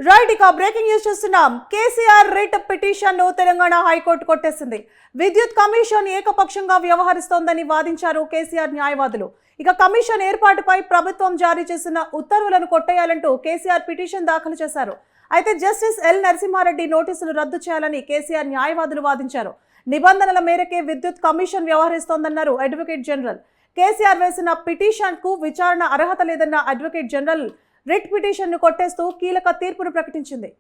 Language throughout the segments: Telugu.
రైట్, ఇక బ్రేకింగ్ న్యూస్ చూస్తున్నాం. కేసీఆర్ రిట్ పిటిషన్ ను తెలంగాణ హైకోర్టు కొట్టేసింది. విద్యుత్ కమిషన్ ఏకపక్షంగా వ్యవహరిస్తోందని వాదించారు కేసీఆర్ న్యాయవాదులు. ఇక కమిషన్ ఏర్పాటుపై ప్రభుత్వం జారీ చేసిన ఉత్తర్వులను కొట్టేయాలంటూ కేసీఆర్ పిటిషన్ దాఖలు చేశారు. అయితే జస్టిస్ ఎల్ నరసింహారెడ్డి నోటీసులు రద్దు చేయాలని కేసీఆర్ న్యాయవాదులు వాదించారు. నిబంధనల మేరకే విద్యుత్ కమిషన్ వ్యవహరిస్తోందన్నారు అడ్వకేట్ జనరల్. కేసీఆర్ వేసిన పిటిషన్ కు విచారణ అర్హత లేదన్న అడ్వకేట్ జనరల్ రిట్ పిటిషన్ ను కొట్టేస్తూ కీలక తీర్పును ప్రకటించింది.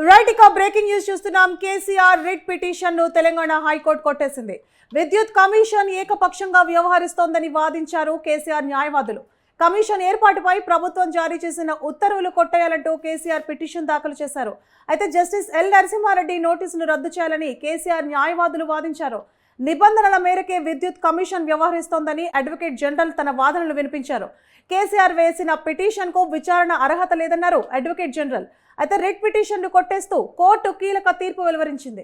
రైట్, ఇక బ్రేకింగ్ న్యూస్ చూస్తున్నాం. కేసీఆర్ రిట్ పిటిషన్ ను తెలంగాణ హైకోర్టు కొట్టేసింది. విద్యుత్ కమిషన్ ఏకపక్షంగా వ్యవహరిస్తోందని వాదించారు కేసీఆర్ న్యాయవాదులు. కమిషన్ ఏర్పాటుపై ప్రభుత్వం జారీ చేసిన ఉత్తర్వులు కొట్టేయాలంటూ కేసీఆర్ పిటిషన్ దాఖలు చేశారు. అయితే జస్టిస్ ఎల్ నరసింహారెడ్డి నోటీసులు రద్దు చేయాలని కేసీఆర్ న్యాయవాదులు వాదించారు. నిబంధనల మేరకే విద్యుత్ కమిషన్ వ్యవహరిస్తోందని అడ్వకేట్ జనరల్ తన వాదనలు వినిపించారు. కేసీఆర్ వేసిన పిటిషన్ కు విచారణ అర్హత లేదన్నారు అడ్వకేట్ జనరల్. అయితే రిట్ పిటిషన్ ను కొట్టేస్తూ కోర్టు కీలక తీర్పు వెలువరించింది.